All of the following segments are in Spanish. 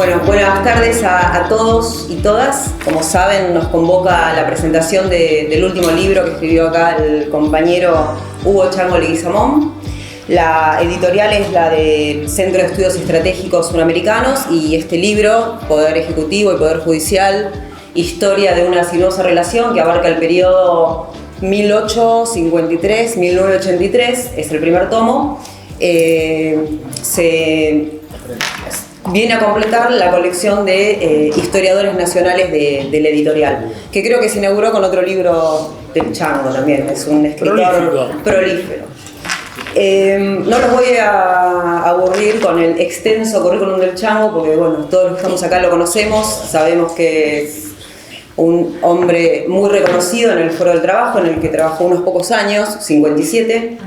Bueno, buenas tardes a todos y todas. Como saben, nos convoca la presentación del último libro que escribió acá el compañero Hugo Chango Leguizamón. La editorial es la del Centro de Estudios Estratégicos Suramericanos y este libro, Poder Ejecutivo y Poder Judicial, historia de una sinuosa relación que abarca el periodo 1853-1983, es el primer tomo. Viene a completar la colección de historiadores nacionales de la editorial, que creo que se inauguró con otro libro del Chango también, es un escritor prolífero. No los voy a aburrir con el extenso currículum del Chango, porque bueno, todos los que estamos acá lo conocemos, sabemos que es un hombre muy reconocido en el Foro del Trabajo, en el que trabajó unos pocos años, 57.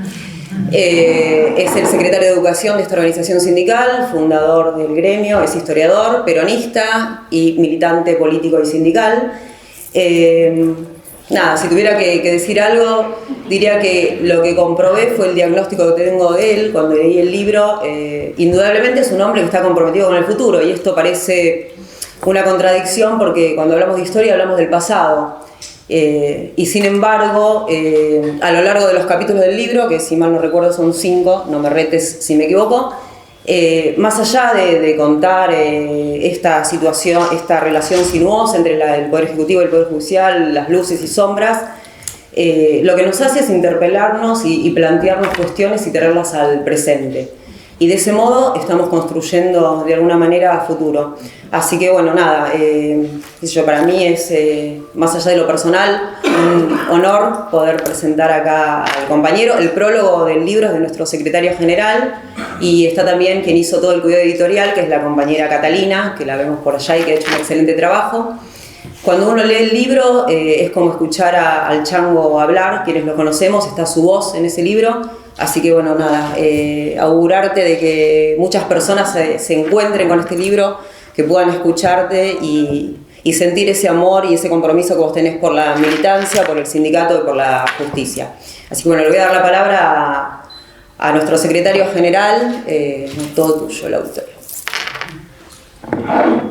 Es el secretario de Educación de esta organización sindical, fundador del gremio, es historiador, peronista y militante político y sindical. Si tuviera que decir algo, diría que lo que comprobé fue el diagnóstico que tengo de él cuando leí el libro. Indudablemente es un hombre que está comprometido con el futuro, y esto parece una contradicción porque cuando hablamos de historia hablamos del pasado. Y sin embargo, a lo largo de los capítulos del libro, que si mal no recuerdo son 5, no me retes si me equivoco, más allá de contar esta situación, esta relación sinuosa entre el Poder Ejecutivo y el Poder Judicial, las luces y sombras, lo que nos hace es interpelarnos y plantearnos cuestiones y traerlas al presente. Y de ese modo estamos construyendo de alguna manera futuro. Así que bueno, para mí es, más allá de lo personal, un honor poder presentar acá al compañero. El prólogo del libro es de nuestro secretario general, y está también quien hizo todo el cuidado editorial, que es la compañera Catalina, que la vemos por allá y que ha hecho un excelente trabajo. Cuando uno lee el libro es como escuchar al Chango hablar, quienes lo conocemos, está su voz en ese libro. Así que bueno, augurarte de que muchas personas se encuentren con este libro, que puedan escucharte y sentir ese amor y ese compromiso que vos tenés por la militancia, por el sindicato y por la justicia. Así que bueno, le voy a dar la palabra a nuestro secretario general, todo tuyo, el auditorio.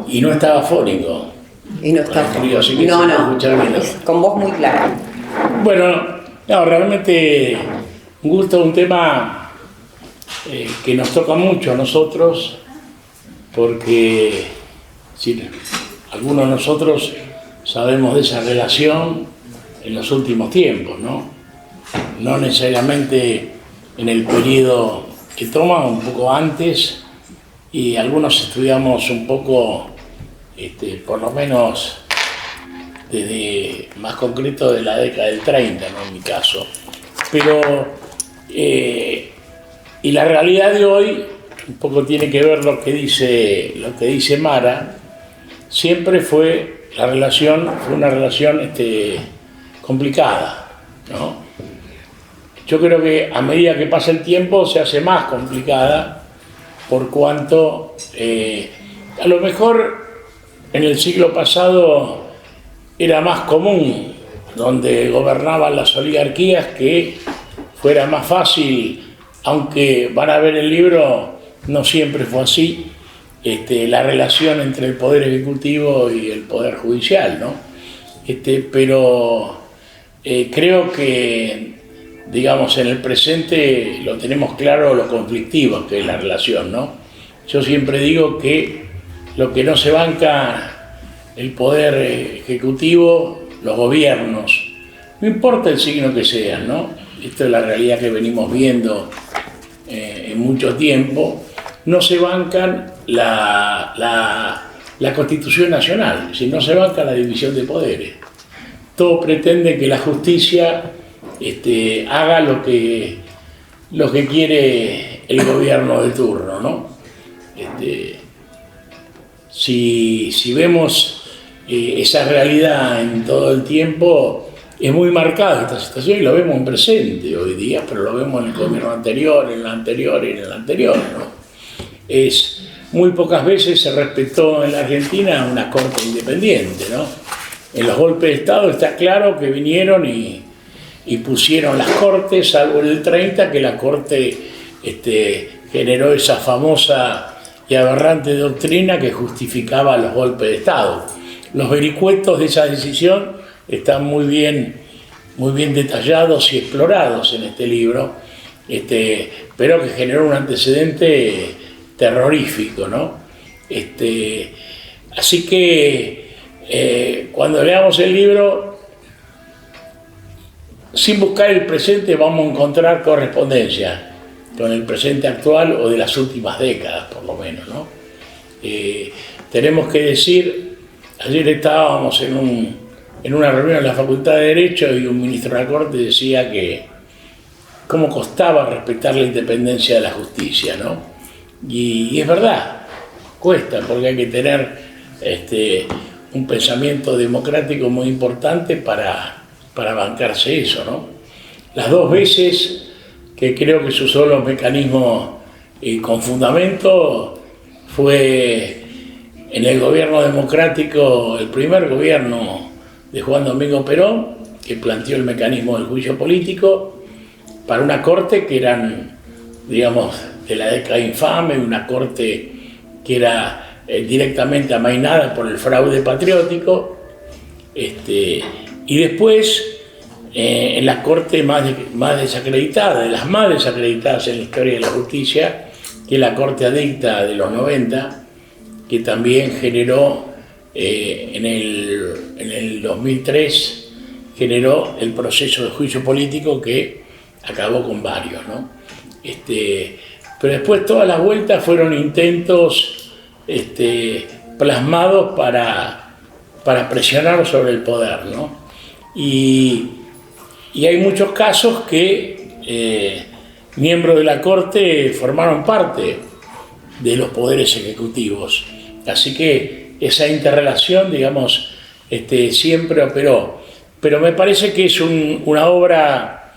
Y no estaba fónico. Y no está fónico. No. Con voz muy clara. Bueno, realmente un gusto, un tema que nos toca mucho a nosotros, porque algunos de nosotros sabemos de esa relación en los últimos tiempos, ¿no? No necesariamente en el periodo que toma, un poco antes, y algunos estudiamos un poco, por lo menos desde más concreto de la década del 30, ¿no? En mi caso. Pero y la realidad de hoy un poco tiene que ver lo que dice Mara. Siempre fue una relación complicada, ¿no? Yo creo que a medida que pasa el tiempo se hace más complicada, por cuanto a lo mejor en el siglo pasado era más común, donde gobernaban las oligarquías, que fuera más fácil, aunque van a ver el libro, no siempre fue así, la relación entre el Poder Ejecutivo y el Poder Judicial, ¿no? Pero creo que, digamos, en el presente lo tenemos claro lo conflictivo que es la relación, ¿no? Yo siempre digo que lo que no se banca el Poder Ejecutivo, los gobiernos, no importa el signo que sean, ¿no? Esto es la realidad que venimos viendo en mucho tiempo. No se bancan la Constitución Nacional, si no se banca la división de poderes. Todo pretende que la justicia haga lo que quiere el gobierno de turno, ¿no? Si vemos esa realidad en todo el tiempo, es muy marcada esta situación, y lo vemos en presente hoy día, pero lo vemos en el gobierno anterior, en el anterior y en el anterior, ¿no? Muy pocas veces se respetó en la Argentina una corte independiente, ¿no? En los golpes de Estado está claro que vinieron y pusieron las cortes, salvo en el 30, que la corte generó esa famosa y aberrante doctrina que justificaba los golpes de Estado. Los vericuetos de esa decisión están muy bien detallados y explorados en este libro, pero que generó un antecedente terrorífico, ¿no? Así que cuando leamos el libro, sin buscar el presente, vamos a encontrar correspondencia con el presente actual o de las últimas décadas, por lo menos, ¿no? Tenemos que decir, ayer estábamos en una reunión en la Facultad de Derecho y un ministro de la Corte decía que cómo costaba respetar la independencia de la justicia, ¿no? Y es verdad, cuesta, porque hay que tener un pensamiento democrático muy importante para bancarse eso, ¿no? Las dos veces que creo que se usó los mecanismos con fundamento fue en el gobierno democrático, el primer gobierno de Juan Domingo Perón, que planteó el mecanismo del juicio político para una corte que eran, digamos, de la década infame, una corte que era directamente amainada por el fraude patriótico, y después en la corte más desacreditada, de las más desacreditadas en la historia de la justicia, que es la corte adicta de los 90, que también generó en el 2003 generó el proceso de juicio político que acabó con varios, ¿no? Pero después todas las vueltas fueron intentos plasmados para presionar sobre el poder, ¿no? Y hay muchos casos que miembros de la Corte formaron parte de los poderes ejecutivos. Así que esa interrelación, digamos, siempre operó. Pero me parece que es una obra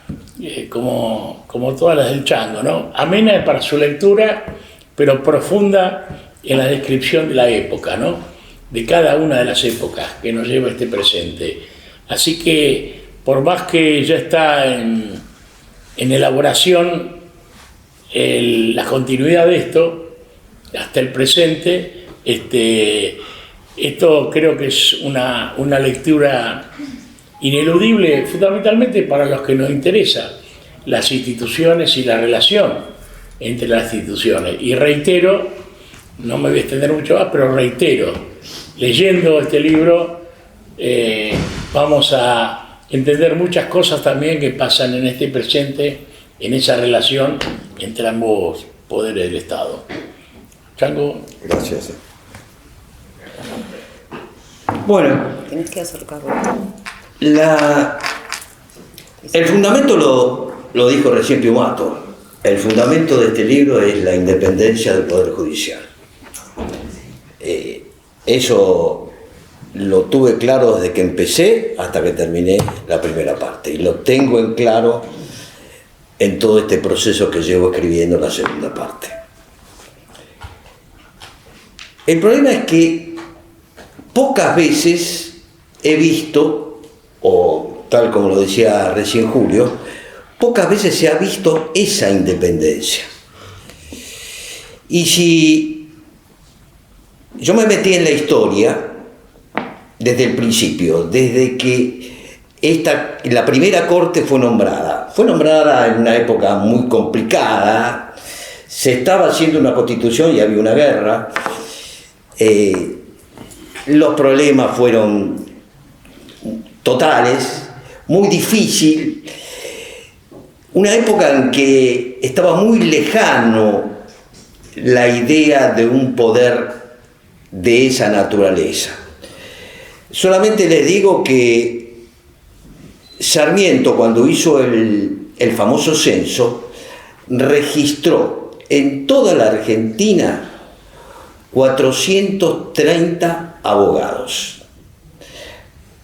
como todas las del Chango, ¿no? Amena para su lectura, pero profunda en la descripción de la época, ¿no? De cada una de las épocas que nos lleva este presente. Así que, por más que ya está en elaboración la continuidad de esto, hasta el presente, esto creo que es una lectura ineludible, fundamentalmente para los que nos interesan las instituciones y la relación entre las instituciones. Y reitero, no me voy a extender mucho más, pero reitero, leyendo este libro vamos a entender muchas cosas también que pasan en este presente, en esa relación entre ambos poderes del Estado. Chango. Gracias. Bueno, Tienes que acercarlo. el fundamento lo dijo recién Piumato. El fundamento de este libro es la independencia del Poder Judicial. Eso lo tuve claro desde que empecé hasta que terminé la primera parte. Y lo tengo en claro en todo este proceso que llevo escribiendo la segunda parte. El problema es que pocas veces he visto, o tal como lo decía recién Julio, pocas veces se ha visto esa independencia. Y si yo me metí en la historia desde el principio, desde que la primera corte fue nombrada en una época muy complicada, se estaba haciendo una constitución y había una guerra, los problemas fueron totales, muy difícil, una época en que estaba muy lejano la idea de un poder de esa naturaleza. Solamente les digo que Sarmiento, cuando hizo el famoso censo, registró en toda la Argentina 430 abogados.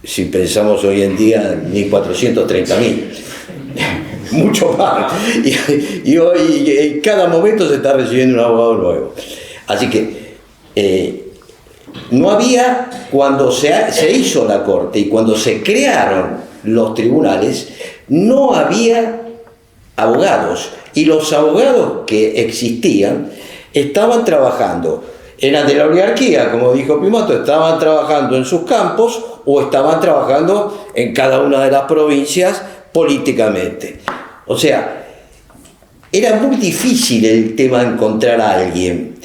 Si pensamos hoy en día, ni 430.000. Mucho más. Y hoy en cada momento se está recibiendo un abogado nuevo. Así que no había, cuando se hizo la corte y cuando se crearon los tribunales, no había abogados. Y los abogados que existían estaban trabajando, eran de la oligarquía, como dijo Pimato, estaban trabajando en sus campos o estaban trabajando en cada una de las provincias políticamente. O sea, era muy difícil el tema de encontrar a alguien.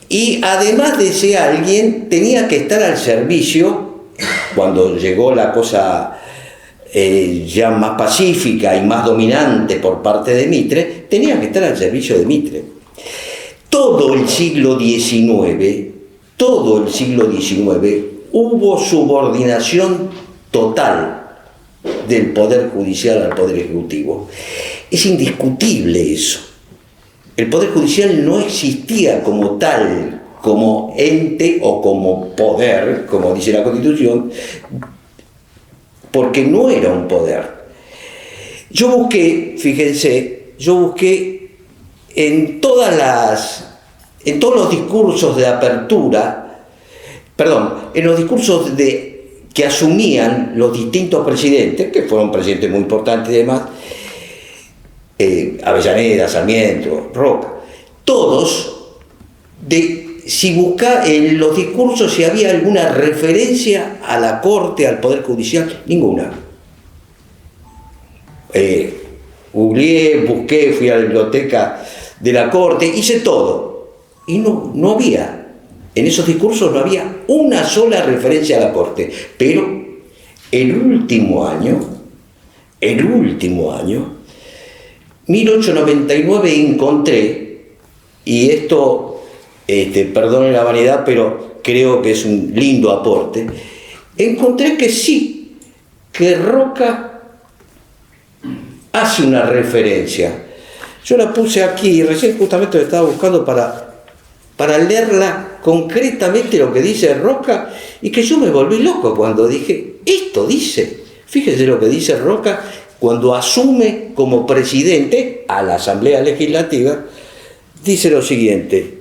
Y además de ese alguien, tenía que estar al servicio, cuando llegó la cosa ya más pacífica y más dominante por parte de Mitre, tenía que estar al servicio de Mitre. Todo el siglo XIX hubo subordinación total del Poder Judicial al Poder Ejecutivo. Es indiscutible eso. El Poder Judicial no existía como tal, como ente o como poder, como dice la Constitución, porque no era un poder. Yo busqué, fíjense, en todos los discursos de apertura, en los discursos que asumían los distintos presidentes, que fueron presidentes muy importantes y demás, Avellaneda, Sarmiento, Roca, todos, si buscaba en los discursos si había alguna referencia a la Corte, al Poder Judicial, ninguna. Googleé, busqué, fui a la biblioteca de la Corte, hice todo, y no había, en esos discursos no había una sola referencia a la Corte. Pero el último año, 1899, encontré, y esto, perdone la vanidad, pero creo que es un lindo aporte, encontré que sí, que Roca hace una referencia. Yo la puse aquí y recién justamente la estaba buscando para leerla concretamente lo que dice Roca, y que yo me volví loco cuando dije, esto dice, fíjese lo que dice Roca cuando asume como presidente a la Asamblea Legislativa, dice lo siguiente: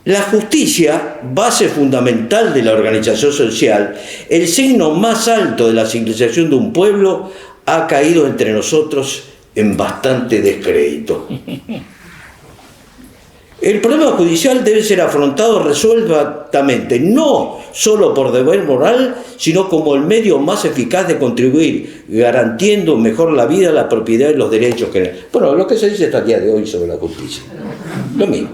la justicia, base fundamental de la organización social, el signo más alto de la civilización de un pueblo, ha caído entre nosotros en bastante descrédito. El problema judicial debe ser afrontado resueltamente, no solo por deber moral, sino como el medio más eficaz de contribuir, garantizando mejor la vida, la propiedad y los derechos generales. Bueno, lo que se dice hasta el día de hoy sobre la justicia. Lo mismo.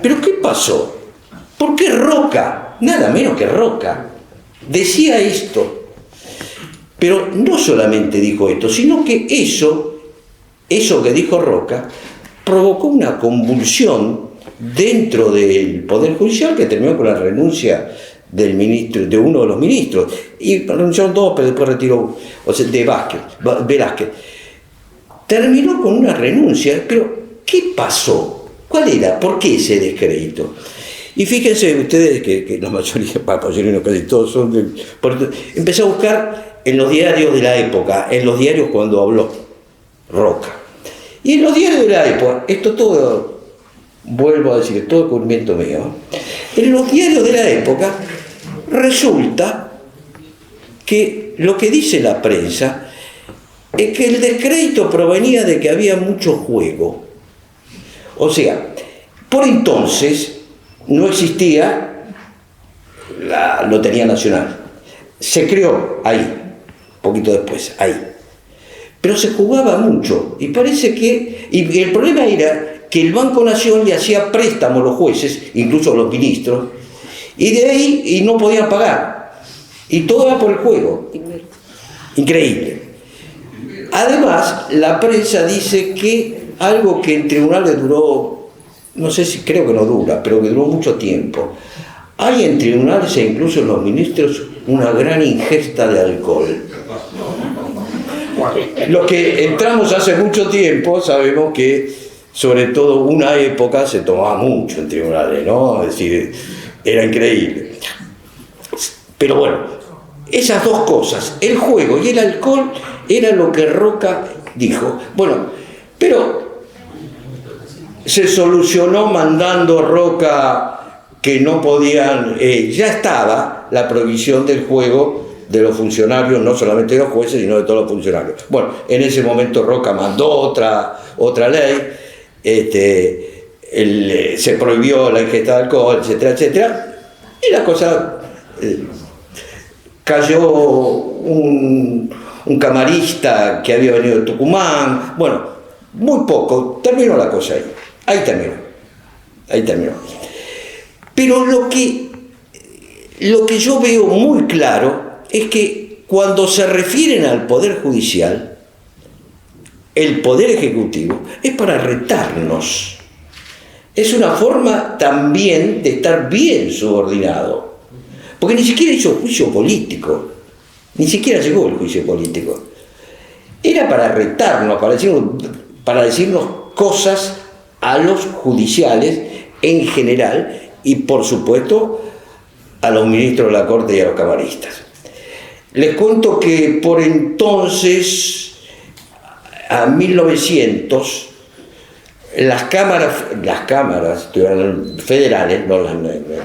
¿Pero qué pasó? ¿Por qué Roca, nada menos que Roca, decía esto? Pero no solamente dijo esto, sino que eso que dijo Roca provocó una convulsión dentro del Poder Judicial que terminó con la renuncia del ministro, de uno de los ministros, y renunciaron dos, pero después retiró, de Velázquez. Terminó con una renuncia, pero ¿qué pasó? ¿Cuál era? ¿Por qué ese descrédito? Y fíjense ustedes que la mayoría, no, casi todos son empecé a buscar en los diarios de la época, en los diarios cuando habló Roca. Y en los diarios de la época, esto todo, vuelvo a decir, todo descubrimiento mío, en los diarios de la época resulta que lo que dice la prensa es que el descrédito provenía de que había mucho juego. O sea, por entonces no existía la Lotería Nacional. Se creó ahí, poquito después, ahí. Pero se jugaba mucho y parece que... Y el problema era que el Banco Nación le hacía préstamos a los jueces, incluso a los ministros, y de ahí y no podían pagar. Y todo era por el juego. Increíble. Además, la prensa dice que algo que en tribunales duró, no sé si creo que no dura, pero que duró mucho tiempo. Hay en tribunales e incluso en los ministros una gran ingesta de alcohol. Los que entramos hace mucho tiempo sabemos que, sobre todo una época, se tomaba mucho en tribunales, ¿no? Es decir, era increíble. Pero bueno, esas dos cosas, el juego y el alcohol, era lo que Roca dijo. Bueno, pero se solucionó mandando Roca que no podían, ya estaba la prohibición del juego de los funcionarios, no solamente de los jueces, sino de todos los funcionarios. Bueno, en ese momento Roca mandó otra ley se prohibió la ingesta de alcohol, etcétera, etcétera, y la cosa cayó un camarista que había venido de Tucumán, bueno, muy poco, terminó la cosa ahí terminó. Pero lo que yo veo muy claro es que cuando se refieren al Poder Judicial, el Poder Ejecutivo es para retarnos. Es una forma también de estar bien subordinado. Porque ni siquiera hizo juicio político. Ni siquiera llegó el juicio político. Era para retarnos, para decirnos cosas a los judiciales en general y, por supuesto, a los ministros de la Corte y a los camaristas. Les cuento que por entonces, a 1900, las cámaras federales, no las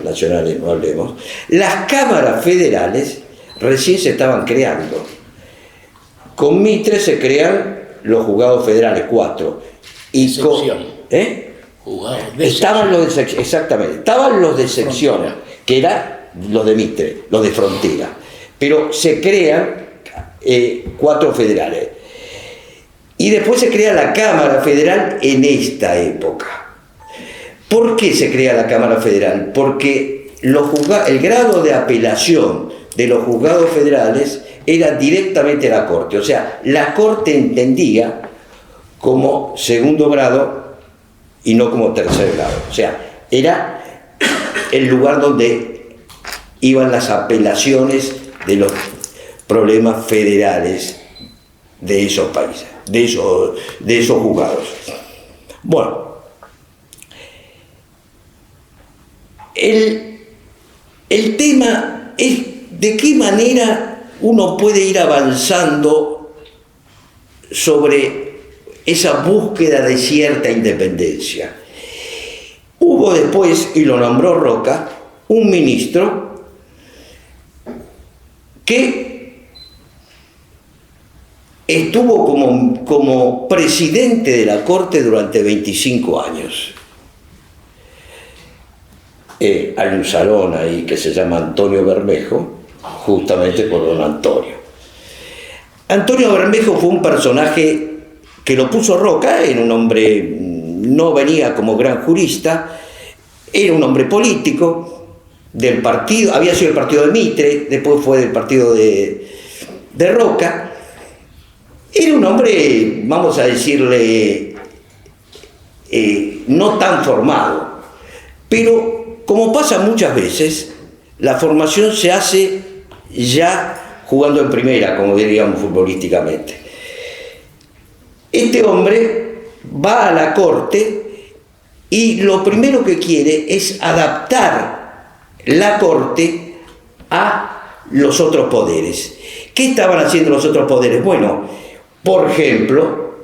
nacionales, no hablemos, las cámaras federales recién se estaban creando. Con Mitre se crean los juzgados federales, 4. Y sección. Juzgados de estaban los de sección, exactamente, estaban los de sección, que eran los de Mitre, los de frontera. Pero se crean 4 federales. Y después se crea la Cámara Federal en esta época. ¿Por qué se crea la Cámara Federal? Porque el grado de apelación de los juzgados federales era directamente la Corte. O sea, la Corte entendía como segundo grado y no como tercer grado. O sea, era el lugar donde iban las apelaciones de los problemas federales de esos países, de esos juzgados. Bueno, el tema es de qué manera uno puede ir avanzando sobre esa búsqueda de cierta independencia. Hubo después, y lo nombró Roca, un ministro que estuvo como presidente de la Corte durante 25 años. Hay un salón ahí que se llama Antonio Bermejo, justamente por don Antonio. Antonio Bermejo fue un personaje que lo puso Roca, era un hombre, no venía como gran jurista, era un hombre político del partido, había sido el partido de Mitre, después fue del partido de Roca. Era un hombre, vamos a decirle, no tan formado, pero como pasa muchas veces, la formación se hace ya jugando en primera, como diríamos futbolísticamente. Este hombre va a la Corte y lo primero que quiere es adaptar la Corte a los otros poderes. ¿Qué estaban haciendo los otros poderes? Bueno, por ejemplo,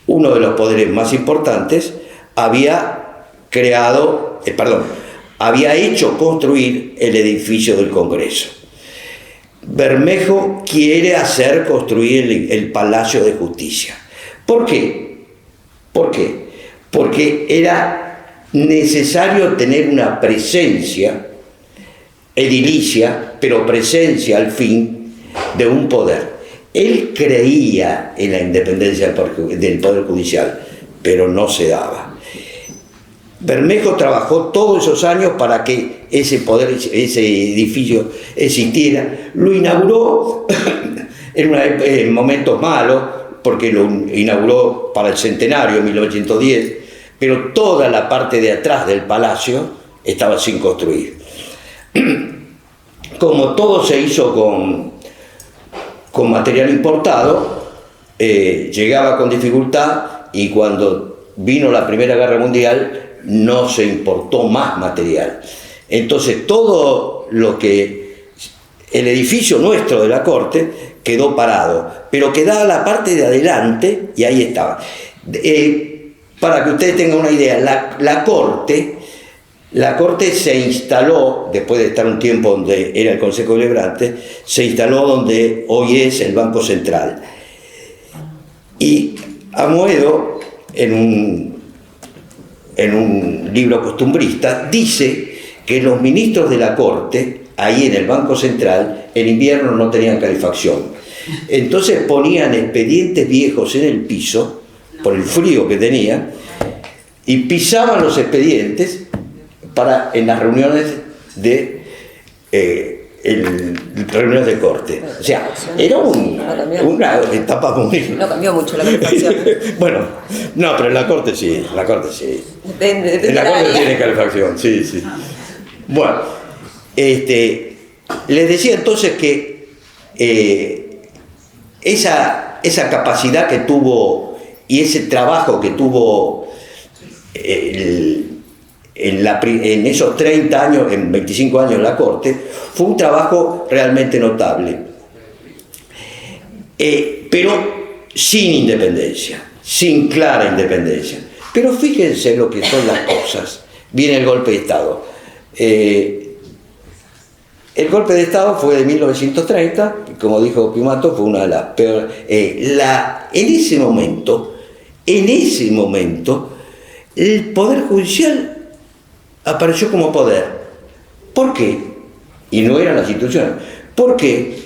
uno de los poderes más importantes había hecho construir el edificio del Congreso. Bermejo quiere hacer construir el Palacio de Justicia. ¿Por qué? Porque era necesario tener una presencia edilicia, pero presencia al fin de un poder. Él creía en la independencia del Poder Judicial, pero no se daba. Bermejo trabajó todos esos años para que ese edificio existiera. Lo inauguró en momentos malos, porque lo inauguró para el centenario en 1910, pero toda la parte de atrás del palacio estaba sin construir. Como todo se hizo con material importado, llegaba con dificultad, y cuando vino la Primera Guerra Mundial no se importó más material. Entonces todo el edificio nuestro de la Corte quedó parado, pero quedaba la parte de adelante y ahí estaba. Para que ustedes tengan una idea, la Corte se instaló, después de estar un tiempo donde era el Consejo Deliberante, se instaló donde hoy es el Banco Central. Y Amoedo, en en un libro costumbrista, dice que los ministros de la Corte, ahí en el Banco Central, en invierno no tenían calefacción. Entonces ponían expedientes viejos en el piso, por el frío que tenían, y pisaban los expedientes en las reuniones de reuniones de corte. O sea, era una etapa muy... No cambió mucho la calefacción. Bueno, no, pero en la corte sí, en la corte sí. Depende En la corte del área. tiene calefacción, sí, sí. Bueno, les decía entonces que esa capacidad que tuvo y ese trabajo que tuvo en esos 30 años, en 25 años en la Corte, fue un trabajo realmente notable. Pero sin independencia, sin clara independencia. Pero fíjense lo que son las cosas. Viene el golpe de Estado. El golpe de Estado fue de 1930, como dijo Pimato, fue una de las peores. En ese momento, el Poder Judicial apareció como poder. ¿Por qué? Y no eran las instituciones. ¿Por qué?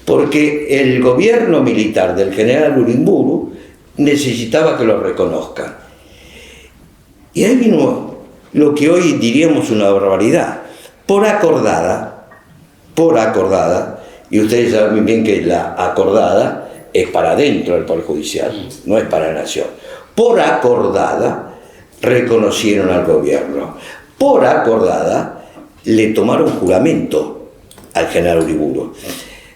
Porque el gobierno militar del general Uriburu necesitaba que lo reconozcan. Y ahí vino lo que hoy diríamos una barbaridad. Por acordada, y ustedes saben muy bien que la acordada es para dentro del Poder Judicial, no es para la Nación. Por acordada reconocieron al gobierno. Por acordada le tomaron juramento al general Uriburu.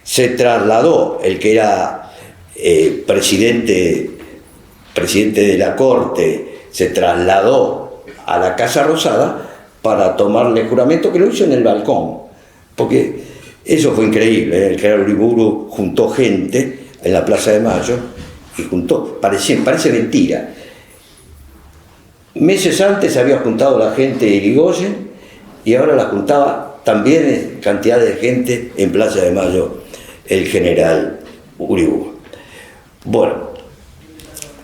Se trasladó el que era presidente de la Corte, se trasladó a la Casa Rosada para tomarle juramento, que lo hizo en el balcón, porque eso fue increíble. El general Uriburu juntó gente en la Plaza de Mayo y juntó, parece mentira. Meses antes había juntado la gente de Irigoyen y ahora la juntaba también en cantidad de gente en Plaza de Mayo el general Uriburu. Bueno,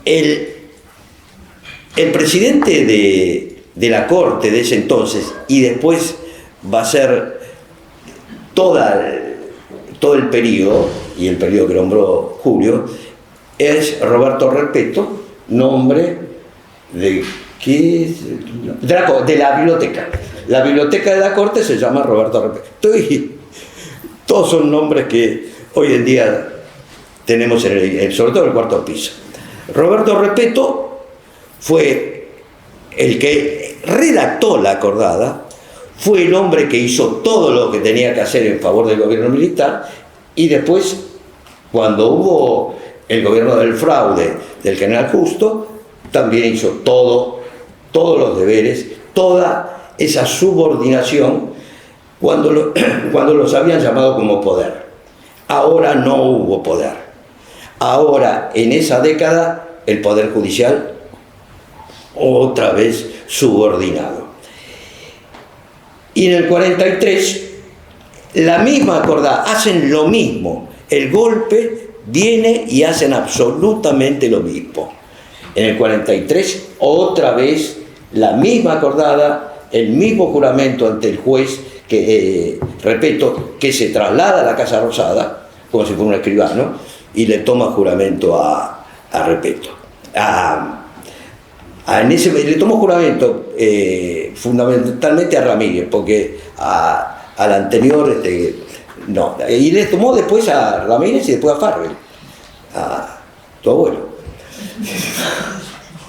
el presidente de la Corte de ese entonces, y después va a ser todo el periodo, y el periodo que nombró Julio, es Roberto Repetto, nombre de la biblioteca. La biblioteca de la Corte se llama Roberto Repetto. Todos son nombres que hoy en día tenemos, sobre todo en el cuarto piso. Roberto Repetto fue el que redactó la acordada, fue el hombre que hizo todo lo que tenía que hacer en favor del gobierno militar, y después, cuando hubo el gobierno del fraude del general Justo, también hizo todos los deberes, toda esa subordinación cuando los habían llamado como poder. Ahora no hubo poder. Ahora, en esa década, el Poder Judicial otra vez subordinado. Y en el 43, la misma acordada, hacen lo mismo. El golpe viene y hacen absolutamente lo mismo. En el 43, otra vez, la misma acordada, el mismo juramento ante el juez, que, Repetto, que se traslada a la Casa Rosada, como si fuera un escribano, y le toma juramento a Repetto. Le tomó juramento fundamentalmente a Ramírez, porque al anterior no. Y le tomó después a Ramírez y después a Farrell, a tu abuelo.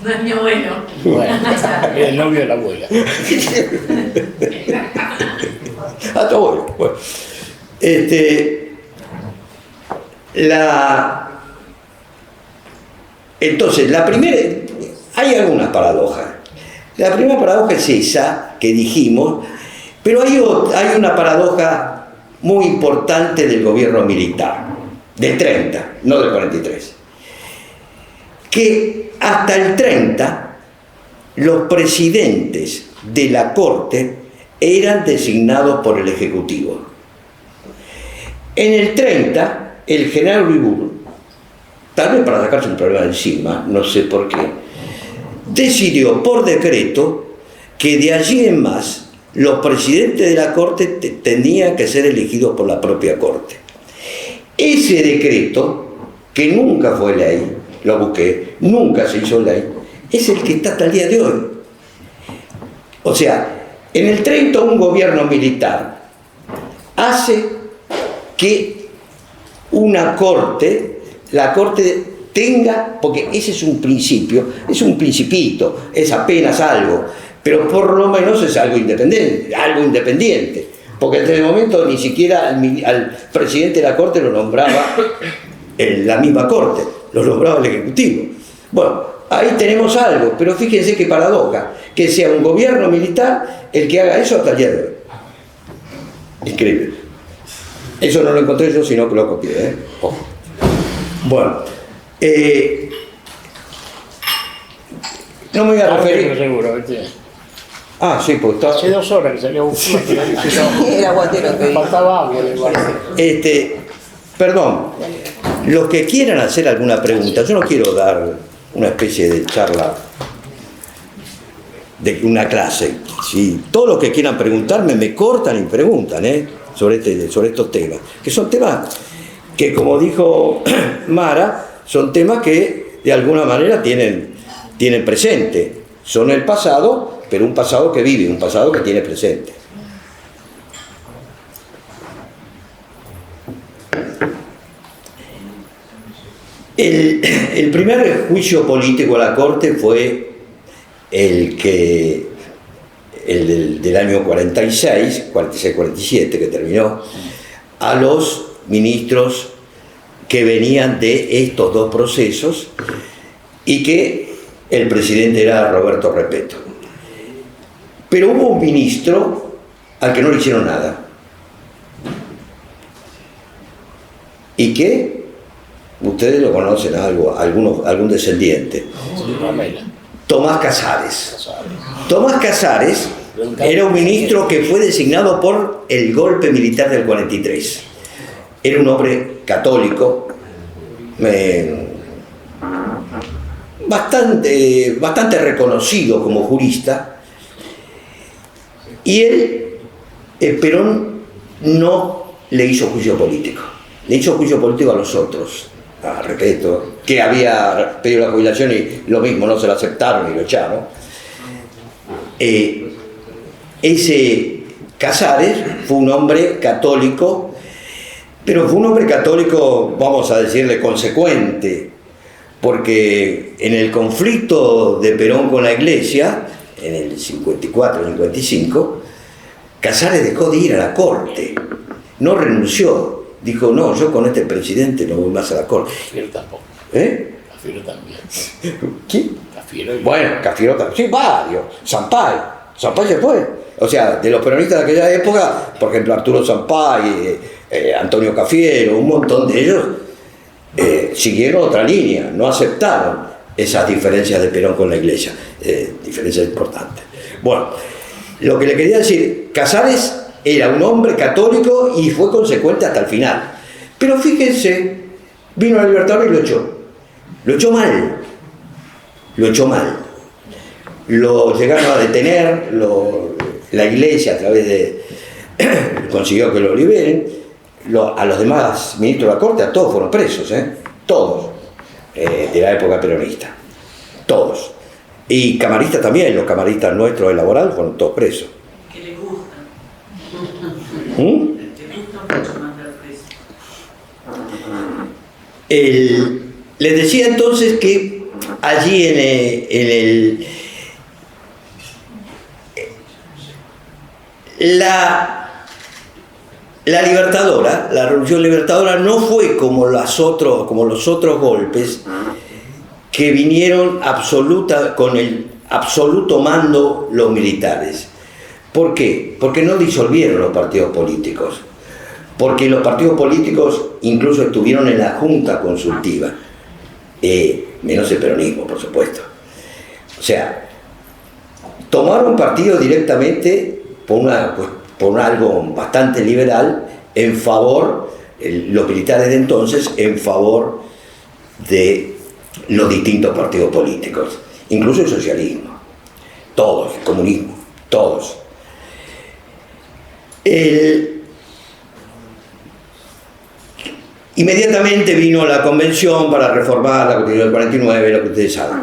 No es mi abuelo. Bueno, era el novio de la abuela. A tu abuelo. Bueno. Entonces, hay algunas paradojas. La primera paradoja es esa que dijimos, pero hay una paradoja muy importante del gobierno militar, del 30, no del 43. Que hasta el 30 los presidentes de la Corte eran designados por el Ejecutivo. En el 30, el general Uriburu, tal vez para sacarse el problema de encima, no sé por qué, decidió por decreto que de allí en más los presidentes de la Corte tenían que ser elegidos por la propia Corte. Ese decreto, que nunca fue ley, lo busqué, nunca se hizo ley, es el que está hasta el día de hoy. O sea, en el 30 un gobierno militar hace que una Corte, la Corte tenga, porque ese es un principio, es un principito, es apenas algo, pero por lo menos es algo independiente, porque en ese momento ni siquiera al presidente de la Corte lo nombraba la misma Corte, lo nombraba el Ejecutivo. Bueno, ahí tenemos algo, pero fíjense qué paradoja, que sea un gobierno militar el que haga eso hasta el día de hoy. Increíble. Eso no lo encontré yo, sino que lo copié. Ojo. Bueno, no me voy a referir. Seguro, ¿viste? Ah, sí, pues está. Hace 2 horas que salió a buscar. Era guatero que Faltaba agua, le parece. Perdón, los que quieran hacer alguna pregunta, yo no quiero dar una especie de charla, de una clase. ¿Sí? Todos los que quieran preguntarme me cortan y preguntan sobre estos temas, que son temas que, como dijo Mara, son temas que de alguna manera tienen presente. Son el pasado, pero un pasado que vive, un pasado que tiene presente. El primer juicio político a la Corte fue el del año 46-47, que terminó, a los ministros que venían de estos dos procesos y que el presidente era Roberto Repetto. Pero hubo un ministro al que no le hicieron nada. ¿Y qué? Ustedes lo conocen, algún descendiente. Tomás Casares. Tomás Casares era un ministro que fue designado por el golpe militar del 43. Era un hombre católico, bastante reconocido como jurista, y Perón no le hizo juicio político. Le hizo juicio político a los otros, a Repetto, que había pedido la jubilación y lo mismo, no se lo aceptaron y lo echaron. Ese Casares fue un hombre católico, pero fue un hombre católico, vamos a decirle, consecuente, porque en el conflicto de Perón con la Iglesia, en el 54-55, Casares dejó de ir a la Corte, no renunció. Dijo, no, yo con este presidente no voy más a la Corte. Cafiero tampoco. Cafiero también. ¿Quién? Cafiero. Bueno, Cafiero también. Sí, varios. Sampay se fue. O sea, de los peronistas de aquella época, por ejemplo, Arturo Sampay, Antonio Cafiero, un montón de ellos siguieron otra línea, no aceptaron esas diferencias de Perón con la Iglesia. Diferencias importantes. Bueno, lo que le quería decir, Casares era un hombre católico y fue consecuente hasta el final. Pero fíjense, vino el Libertador y lo echó. Lo echó mal. Lo llegaron a detener, la Iglesia a través de... consiguió que lo liberen. A los demás ministros de la Corte, a todos fueron presos, todos, de la época peronista. Todos. Y camaristas también, los camaristas nuestros del Laboral fueron todos presos. Les decía entonces que allí la Libertadora, la Revolución Libertadora, no fue como los otros golpes que vinieron con el absoluto mando los militares. ¿Por qué? Porque no disolvieron los partidos políticos. Porque los partidos políticos incluso estuvieron en la Junta Consultiva. Menos el peronismo, por supuesto. O sea, tomaron partido directamente por algo bastante liberal en favor, los militares de entonces, en favor de los distintos partidos políticos. Incluso el socialismo. Todos, el comunismo. todos. Inmediatamente vino la convención para reformar la Constitución del 49, lo que ustedes saben.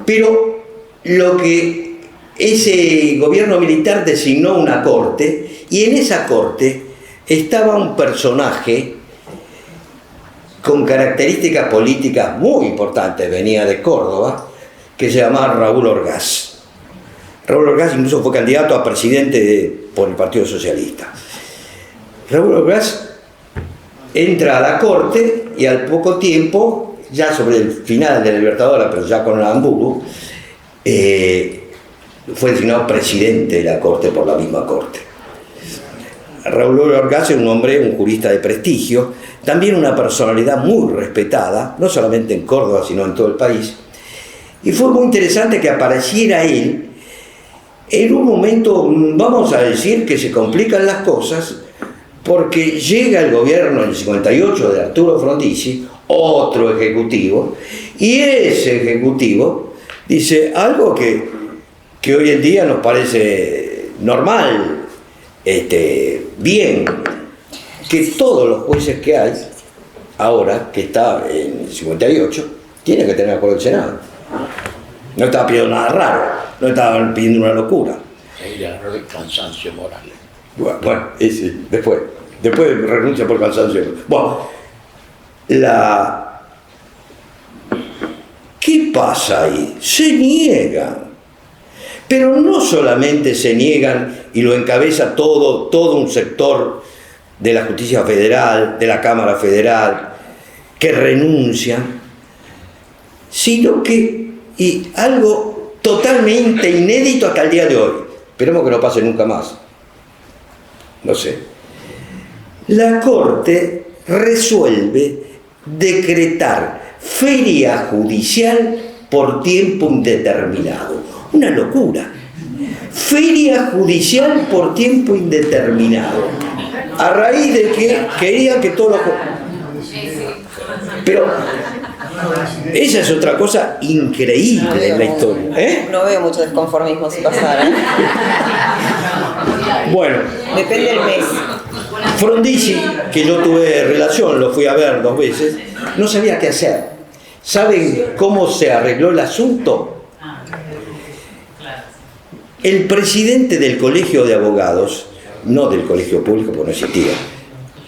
Pero lo que ese gobierno militar designó una corte, y en esa corte estaba un personaje con características políticas muy importantes, venía de Córdoba, que se llamaba Raúl Orgaz. Raúl Orgaz incluso fue candidato a presidente por el Partido Socialista. Raúl Orgaz entra a la corte y al poco tiempo, ya sobre el final de la Libertadora, pero ya con Aramburu, fue designado presidente de la corte por la misma corte. Raúl Orgaz es un hombre, un jurista de prestigio, también una personalidad muy respetada, no solamente en Córdoba, sino en todo el país. Y fue muy interesante que apareciera él en un momento, vamos a decir, que se complican las cosas, porque llega el gobierno en el 58 de Arturo Frondizi, otro ejecutivo, y ese ejecutivo dice algo que hoy en día nos parece normal, bien, que todos los jueces que hay, ahora que está en el 58, tienen que tener acuerdo del Senado. No estaba pidiendo nada raro, no estaban pidiendo una locura. Ahí agarró el cansancio moral. Bueno, ese, después renuncia por cansancio. Bueno, ¿qué pasa ahí? Se niegan. Pero no solamente se niegan y lo encabeza todo un sector de la justicia federal, de la Cámara Federal, que renuncian, sino que, y algo totalmente inédito hasta el día de hoy, esperemos que no pase nunca más, no sé, la Corte resuelve decretar feria judicial por tiempo indeterminado. Una locura. Feria judicial por tiempo indeterminado. A raíz de que querían que todo lo... Pero esa es otra cosa increíble en la historia. No veo mucho desconformismo si pasara. Bueno. Depende del mes. Frondizi, que yo tuve relación, lo fui a ver 2 veces, no sabía qué hacer. ¿Saben cómo se arregló el asunto? El presidente del Colegio de Abogados, no del Colegio Público porque no existía,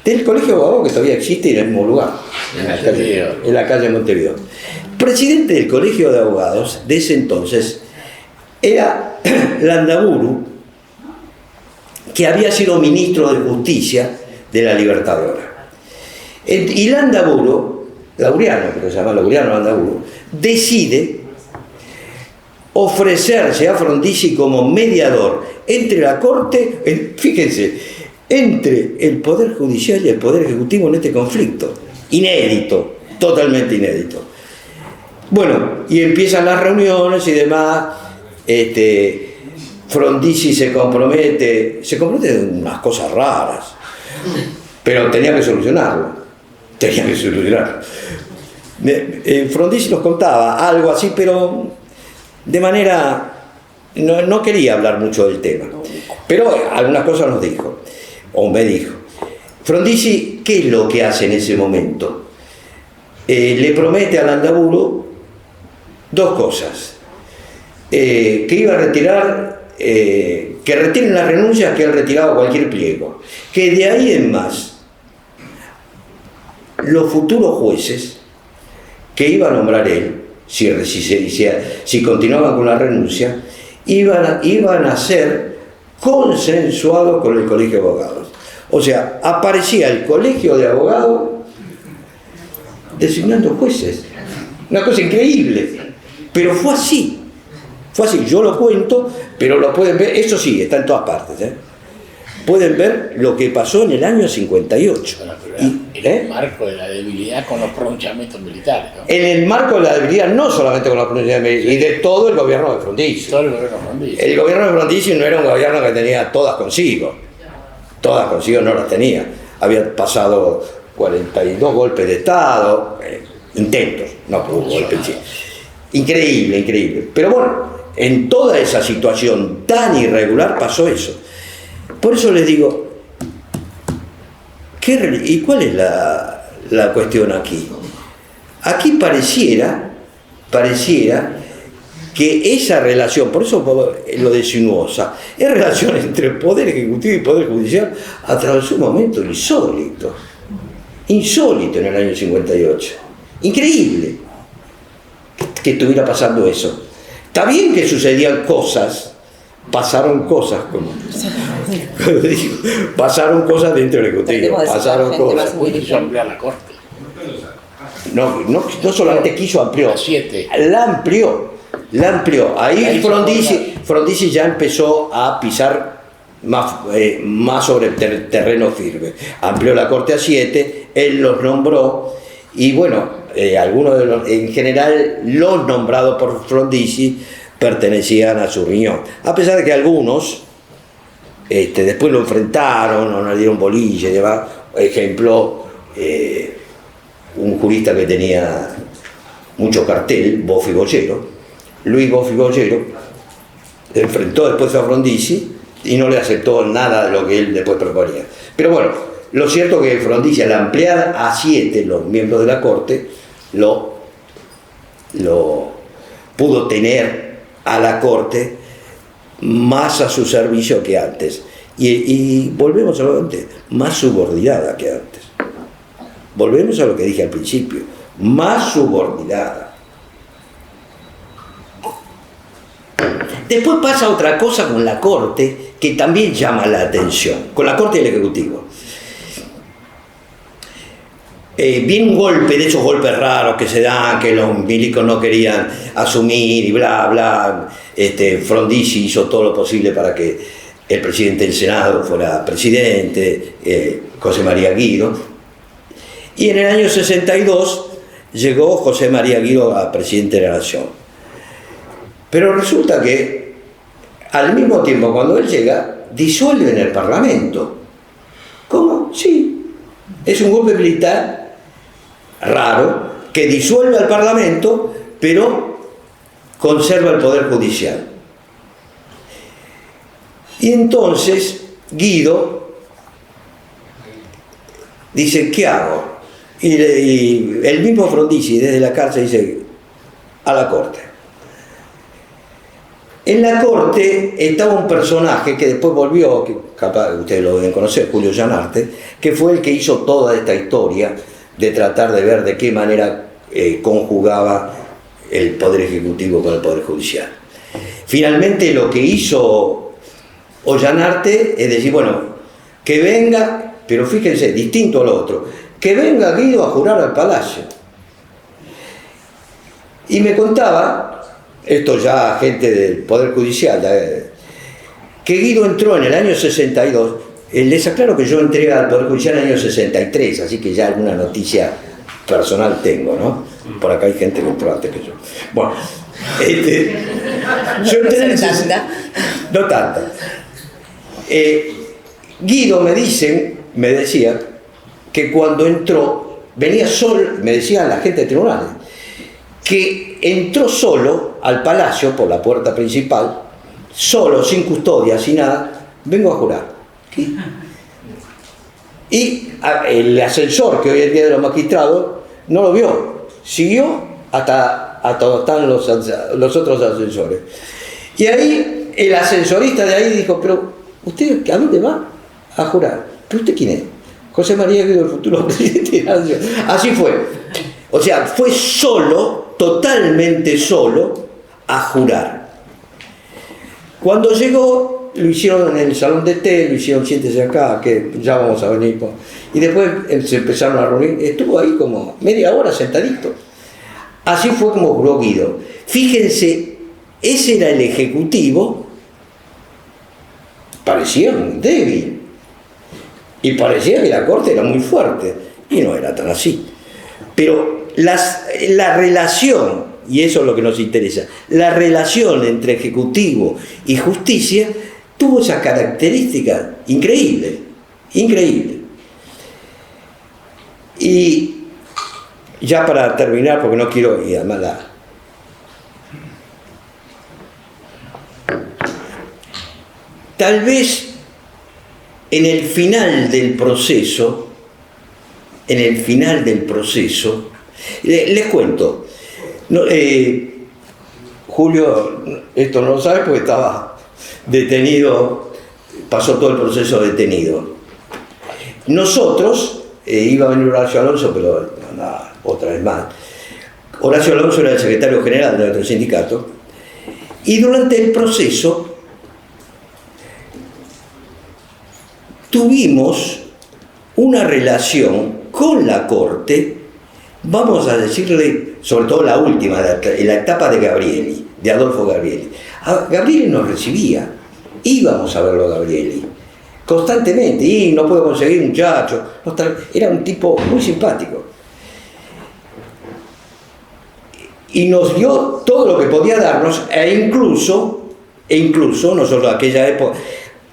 del Colegio de Abogados que todavía existe en el mismo lugar, en la calle Montevideo. El presidente del Colegio de Abogados de ese entonces era Landaburu, que había sido ministro de Justicia de la Libertadora. Y Landaburu, Laureano, que se llama Laureano Landaburu, decide ofrecerse a Frondizi como mediador entre la Corte, fíjense, entre el Poder Judicial y el Poder Ejecutivo en este conflicto. Inédito, totalmente inédito. Bueno, y empiezan las reuniones y demás. Frondizi se compromete en unas cosas raras, pero tenía que solucionarlo. Frondizi nos contaba algo así, pero de manera... No quería hablar mucho del tema, pero algunas cosas nos dijo, o me dijo. Frondizi, ¿qué es lo que hace en ese momento? Le promete a Landaburu 2 cosas. Que iba a retirar, que retiren las renuncias que han retirado cualquier pliego. Que de ahí en más, los futuros jueces que iba a nombrar él, si continuaban con la renuncia, iban a ser consensuados con el Colegio de Abogados. O sea, aparecía el Colegio de Abogados designando jueces. Una cosa increíble. Pero fue así. Yo lo cuento, pero lo pueden ver. Eso sí, está en todas partes. Pueden ver lo que pasó en el año 58. En el marco de la debilidad con los pronunciamientos militares, ¿no? En el marco de la debilidad, no solamente con los pronunciamientos militares, y de todo el gobierno de Frondizi. Todo el gobierno de Frondizi. El gobierno de Frondizi no era un gobierno que tenía todas consigo. Todas consigo no las tenía. Había pasado 42 golpes de Estado, intentos, no hubo golpes en sí. Increíble. Pero bueno, en toda esa situación tan irregular pasó eso. Por eso les digo, ¿y cuál es la cuestión aquí? Aquí pareciera que esa relación, por eso lo de sinuosa, es relación entre el Poder Ejecutivo y el Poder Judicial atravesó un momento insólito en el año 58. Increíble que estuviera pasando eso. Está bien que sucedían cosas, pasaron cosas, como digo, pasaron cosas dentro del Ejecutivo, pasaron cosas. Quiso ampliar la Corte. No solamente quiso, amplió. A 7. La amplió. Ahí Frondizi ya empezó a pisar más sobre el terreno firme. Amplió la Corte a 7, él los nombró, y bueno, algunos de los, en general, los nombrados por Frondizi pertenecían a su riñón. A pesar de que algunos después lo enfrentaron, o no le dieron bolilla, lleva ejemplo, un jurista que tenía mucho cartel, Luis Boffi Bollero, enfrentó después a Frondizi y no le aceptó nada de lo que él después proponía. Pero bueno, lo cierto es que Frondizi, al ampliar a 7 los miembros de la Corte, lo pudo tener a la Corte más a su servicio que antes. Y volvemos a lo de antes, más subordinada que antes. Volvemos a lo que dije al principio, más subordinada. Después pasa otra cosa con la Corte que también llama la atención, con la Corte y el Ejecutivo. Viene un golpe, de esos golpes raros que se dan, que los milicos no querían asumir y bla, bla. Frondizi hizo todo lo posible para que el presidente del Senado fuera presidente, José María Guido. Y en el año 62 llegó José María Guido a presidente de la Nación. Pero resulta que al mismo tiempo, cuando él llega, disuelven el Parlamento. ¿Cómo? Sí. Es un golpe militar raro que disuelve al Parlamento, pero conserva el Poder Judicial. Y entonces Guido dice, ¿qué hago? Y el mismo Frondizi desde la cárcel dice, a la Corte. En la Corte estaba un personaje que después volvió, que capaz ustedes lo deben conocer, Julio Llanarte, que fue el que hizo toda esta historia de tratar de ver de qué manera conjugaba el Poder Ejecutivo con el Poder Judicial. Finalmente lo que hizo Ollanarte es decir, bueno, que venga, pero fíjense, distinto al otro, que venga Guido a jurar al Palacio. Y me contaba, esto ya gente del Poder Judicial, que Guido entró en el año 62, les aclaro que yo entré al Poder Judicial en el año 63, así que ya alguna noticia personal tengo, ¿no? Por acá hay gente que entró antes que yo. Bueno, yo entré en el no tanta. Guido me decía que cuando entró, venía solo, me decían la gente de tribunales, que entró solo al Palacio por la puerta principal, solo, sin custodia, sin nada, vengo a jurar. ¿Qué? Y el ascensor, que hoy es el día de los magistrados, no lo vio, siguió hasta donde están los otros ascensores. Y ahí el ascensorista de ahí dijo, pero ¿usted a dónde va? A jurar. ¿Pero usted quién es? José María Guido, el futuro presidente de la Nación. Así fue. O sea, fue solo, totalmente solo, a jurar. Cuando llegó, lo hicieron en el salón de té, lo hicieron, siéntese acá, que ya vamos a venir. Y después se empezaron a reunir, estuvo ahí como media hora sentadito. Así fue como juró Guido. Fíjense, ese era el Ejecutivo, parecía muy débil. Y parecía que la Corte era muy fuerte. Y no era tan así. Pero la relación, y eso es lo que nos interesa, la relación entre Ejecutivo y Justicia tuvo esa característica increíble, increíble. Y ya para terminar, porque no quiero, y además tal vez en el final del proceso, les cuento, Julio esto no lo sabe porque estaba detenido, pasó todo el proceso detenido. Nosotros, iba a venir Horacio Alonso, pero nada, otra vez más. Horacio Alonso era el secretario general de nuestro sindicato, y durante el proceso tuvimos una relación con la Corte, vamos a decirle, sobre todo la última, en la etapa de Gabrieli, de Adolfo Gabrieli. Gabrieli nos recibía, íbamos a verlo a Gabrieli, constantemente, y no puedo conseguir muchacho, era un tipo muy simpático. Y nos dio todo lo que podía darnos, e incluso nosotros en aquella época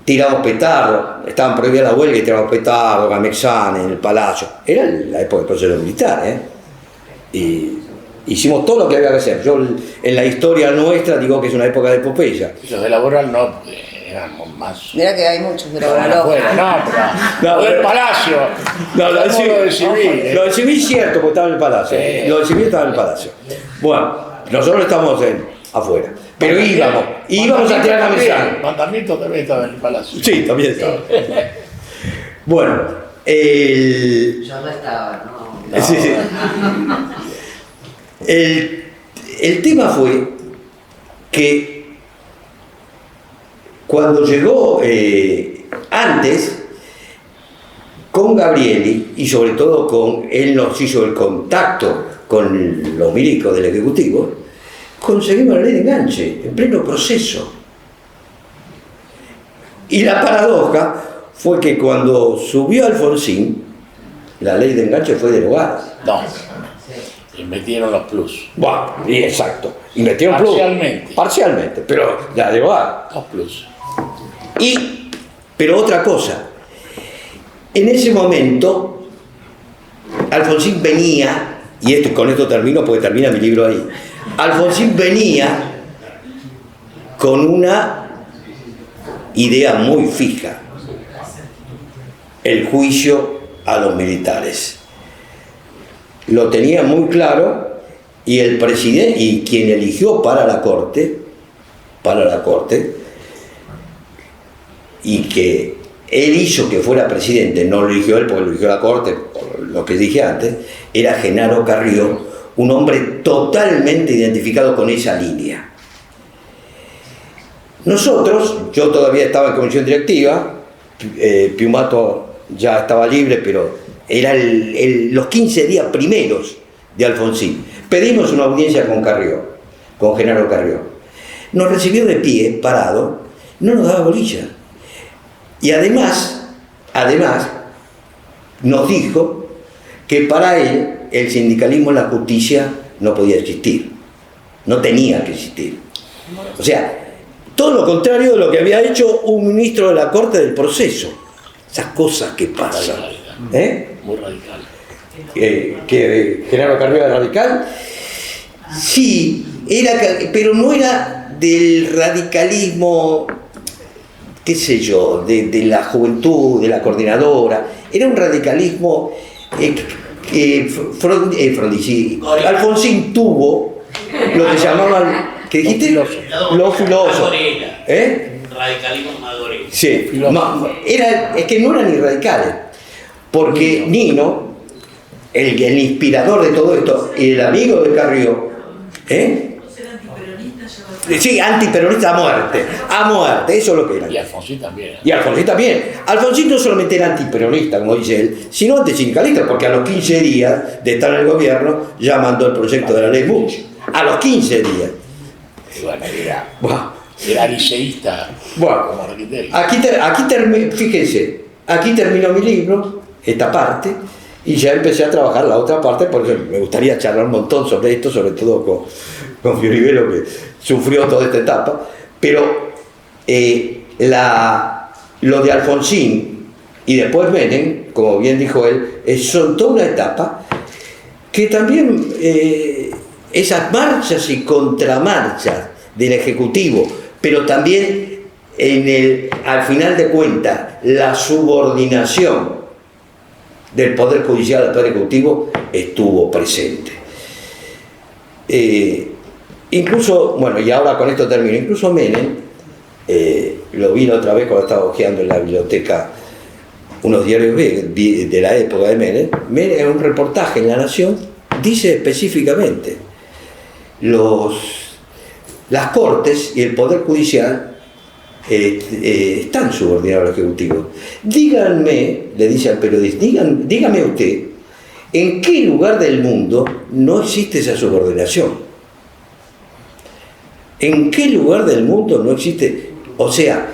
tiramos petardo, estaban prohibidas la huelga y tiramos petardo, gamexane en el palacio. Era la época del proceso militar, y hicimos todo lo que había que hacer. Yo en la historia nuestra digo que es una época de epopeya. Los de laboral no, porque éramos más. Mirá que hay muchos de la No, del palacio. No, lo del civil. Lo del civil cierto, porque estaba en el palacio. Lo del civil estaba en el palacio. Bueno, nosotros estamos afuera. Pero íbamos a tirar la mesa. Mandamiento también estaba en el palacio. Sí, también estaba. Bueno, Yo no estaba, ¿no? Sí. El tema fue que cuando llegó antes con Gabrieli, y sobre todo él nos hizo el contacto con los milicos del Ejecutivo, conseguimos la ley de enganche en pleno proceso. Y la paradoja fue que cuando subió Alfonsín, la ley de enganche fue derogada. No. Y metieron los plus. Bueno, exacto. Y metieron Parcialmente. Parcialmente, pero la derogaron. Los plus. Pero otra cosa. En ese momento, Alfonsín venía, y con esto termino porque termina mi libro ahí. Alfonsín venía con una idea muy fija: el juicio a los militares. Lo tenía muy claro, y el presidente, y quien eligió para la corte, y que él hizo que fuera presidente, no lo eligió él porque lo eligió la corte, por lo que dije antes, era Genaro Carrió, un hombre totalmente identificado con esa línea. Nosotros, yo todavía estaba en comisión directiva, Piumato ya estaba libre, pero era los 15 días primeros de Alfonsín. Pedimos una audiencia con Carrió, con Genaro Carrió. Nos recibió de pie, parado, no nos daba bolilla. Y además, nos dijo que para él el sindicalismo en la justicia no podía existir, no tenía que existir. O sea, todo lo contrario de lo que había hecho un ministro de la Corte del proceso. Esas cosas que pasan. Muy radical. ¿Que Genaro Carrió era radical? Sí, pero no era del radicalismo, qué sé yo, de la juventud, de la coordinadora. Era un radicalismo Alfonsín tuvo lo que llamaban, ¿qué dijiste? Los filósofos. Radicalismo madurez. Sí, es que no eran ni radicales, porque Nino, el inspirador de todo esto, y el amigo de Carrió, sí, antiperonista a muerte, eso es lo que era. Y Alfonsín también. Alfonsín no solamente era antiperonista, como dice él, sino antisindicalista, porque a los 15 días de estar en el gobierno ya mandó el proyecto de la ley Buch. A los 15 días. Y bueno, era liceísta. Bueno, como arquitecto. Fíjense, aquí terminó mi libro, esta parte, y ya empecé a trabajar la otra parte, porque me gustaría charlar un montón sobre esto, sobre todo con Fioribelo, que sufrió toda esta etapa. Pero lo de Alfonsín y después Menem, como bien dijo él, son toda una etapa que también esas marchas y contramarchas del Ejecutivo, pero también al final de cuentas, la subordinación del Poder Judicial al Poder Ejecutivo estuvo presente. Incluso, bueno, y ahora con esto termino, incluso Menem, lo vi la otra vez cuando estaba hojeando en la biblioteca unos diarios de la época de Menem, en un reportaje en La Nación, dice específicamente, las Cortes y el Poder Judicial están subordinados al Ejecutivo. Díganme, le dice al periodista, dígame usted, ¿en qué lugar del mundo no existe esa subordinación? ¿En qué lugar del mundo no existe? O sea,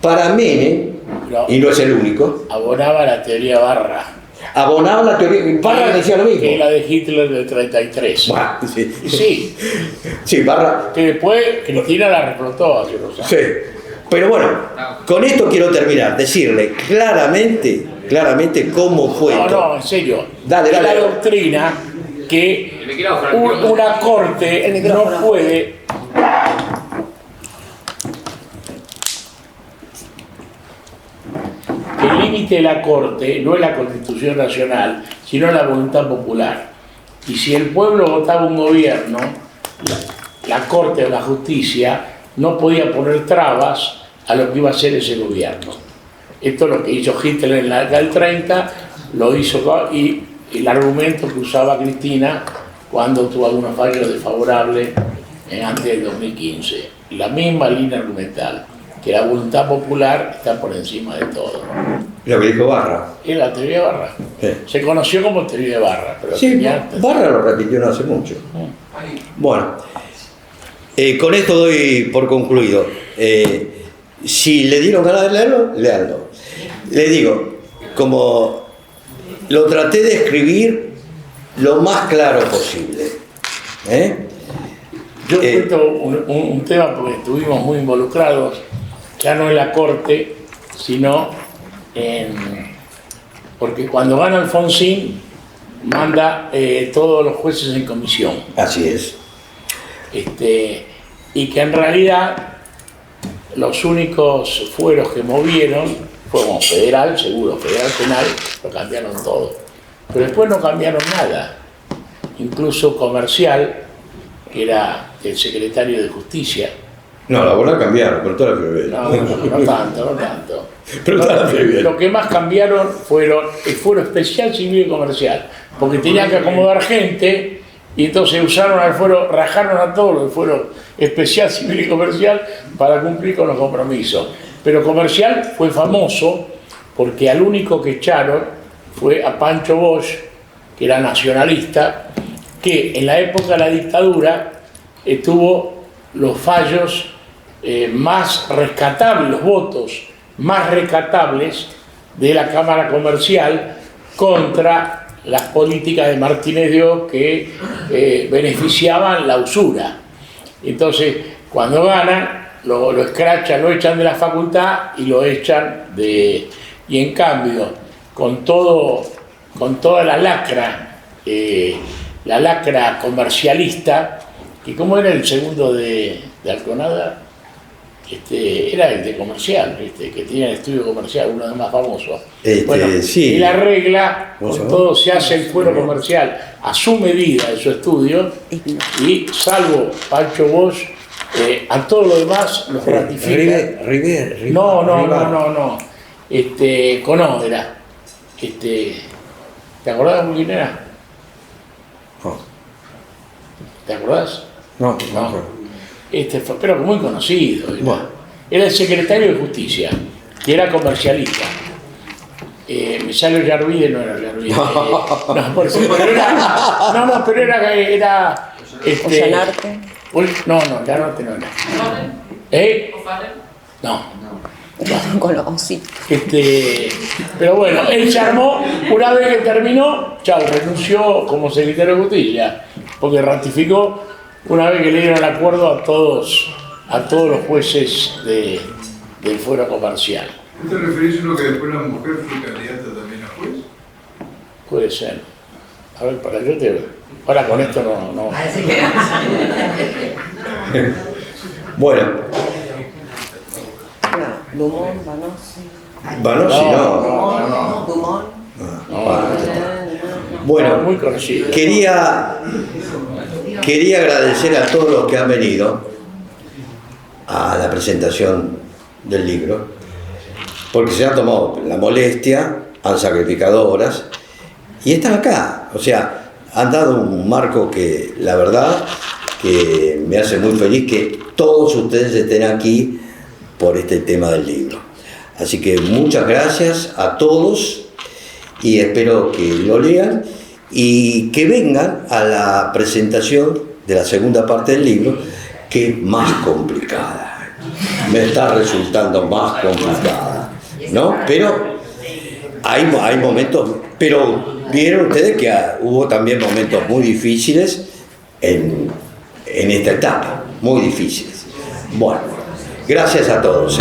para Menem, y no es el único, abonaba la teoría Barra. Abonaba la teoría, Barra decía lo mismo. Que la de Hitler del 33. Bah, sí. Sí. Sí, Barra. Que después Cristina la reflotó hace unos años. Sí. Pero bueno, con esto quiero terminar, decirle claramente cómo fue. No, en serio. Dale. La doctrina que una corte no puede. El límite de la Corte no es la Constitución Nacional, sino la voluntad popular. Y si el pueblo votaba un gobierno, la Corte o la Justicia no podía poner trabas a lo que iba a ser ese gobierno. Esto es lo que hizo Hitler en la década del 30, lo hizo, y el argumento que usaba Cristina cuando tuvo algunos fallos desfavorables antes del 2015. La misma línea argumental, que la voluntad popular está por encima de todo. Lo que dijo Barra. Es la teoría de Barra. Sí. Se conoció como teoría de Barra, pero Sí, antes. Barra lo repitió no hace mucho. Bueno, con esto doy por concluido. Si le dieron ganas de leerlo, léanlo. Le digo, como lo traté de escribir lo más claro posible. Yo cuento un tema porque estuvimos muy involucrados, ya no en la Corte, sino porque cuando gana Alfonsín, manda todos los jueces en comisión. Así es. Y que en realidad los únicos fueros que movieron fueron federal, seguro, federal penal, lo cambiaron todo. Pero después no cambiaron nada. Incluso comercial, que era el secretario de Justicia. No, la bola cambiaron, pero toda la previa. No tanto. Pero toda la previa. Lo que más cambiaron fueron el fuero especial, civil y comercial, porque tenían que acomodar gente y entonces usaron al fuero, rajaron a todos el fuero especial, civil y comercial para cumplir con los compromisos. Pero comercial fue famoso porque al único que echaron fue a Pancho Bosch, que era nacionalista, que en la época de la dictadura tuvo los fallos más rescatables, los votos más rescatables de la Cámara Comercial contra las políticas de Martínez de Oz que beneficiaban la usura. Entonces, cuando ganan, lo escrachan, lo echan de la facultad y lo echan de... Y en cambio, con toda la lacra comercialista, que como era el segundo de Alconada, era el de comercial, que tenía el estudio comercial, uno de los más famosos. Sí. Y la regla, con todo se hace el fuero comercial a su medida de su estudio, y salvo Pancho Bosch, a todo lo demás los ratifica. River. No. Conódera. ¿Te acordás de quién era? No. ¿Te acordás? No. Pero muy conocido. Era el secretario de Justicia, que era comercialista. Me sale Yarvide, no era Yarvide. Pero era Ollanarte. Ollanarte no era. No. Sí. Pero bueno, él se armó, una vez que terminó, renunció como secretario de Justicia, porque ratificó una vez que le dieron el acuerdo a todos los jueces del fuero comercial. ¿No te referís a lo que después la mujer fue candidata también a juez? Puede ser. A ver, ahora con esto no. Bueno. Dumont, Banossi. Banossi no. Dumont. Bueno, muy conocido. quería agradecer a todos los que han venido a la presentación del libro, porque se han tomado la molestia, han sacrificado horas y están acá. O sea, han dado un marco que la verdad que me hace muy feliz que todos ustedes estén aquí por este tema del libro. Así que muchas gracias a todos y espero que lo lean y que vengan a la presentación de la segunda parte del libro, que es más complicada. Me está resultando más complicada, ¿no? Pero hay momentos, pero vieron ustedes que hubo también momentos muy difíciles en esta etapa, muy difíciles. Bueno, gracias a todos.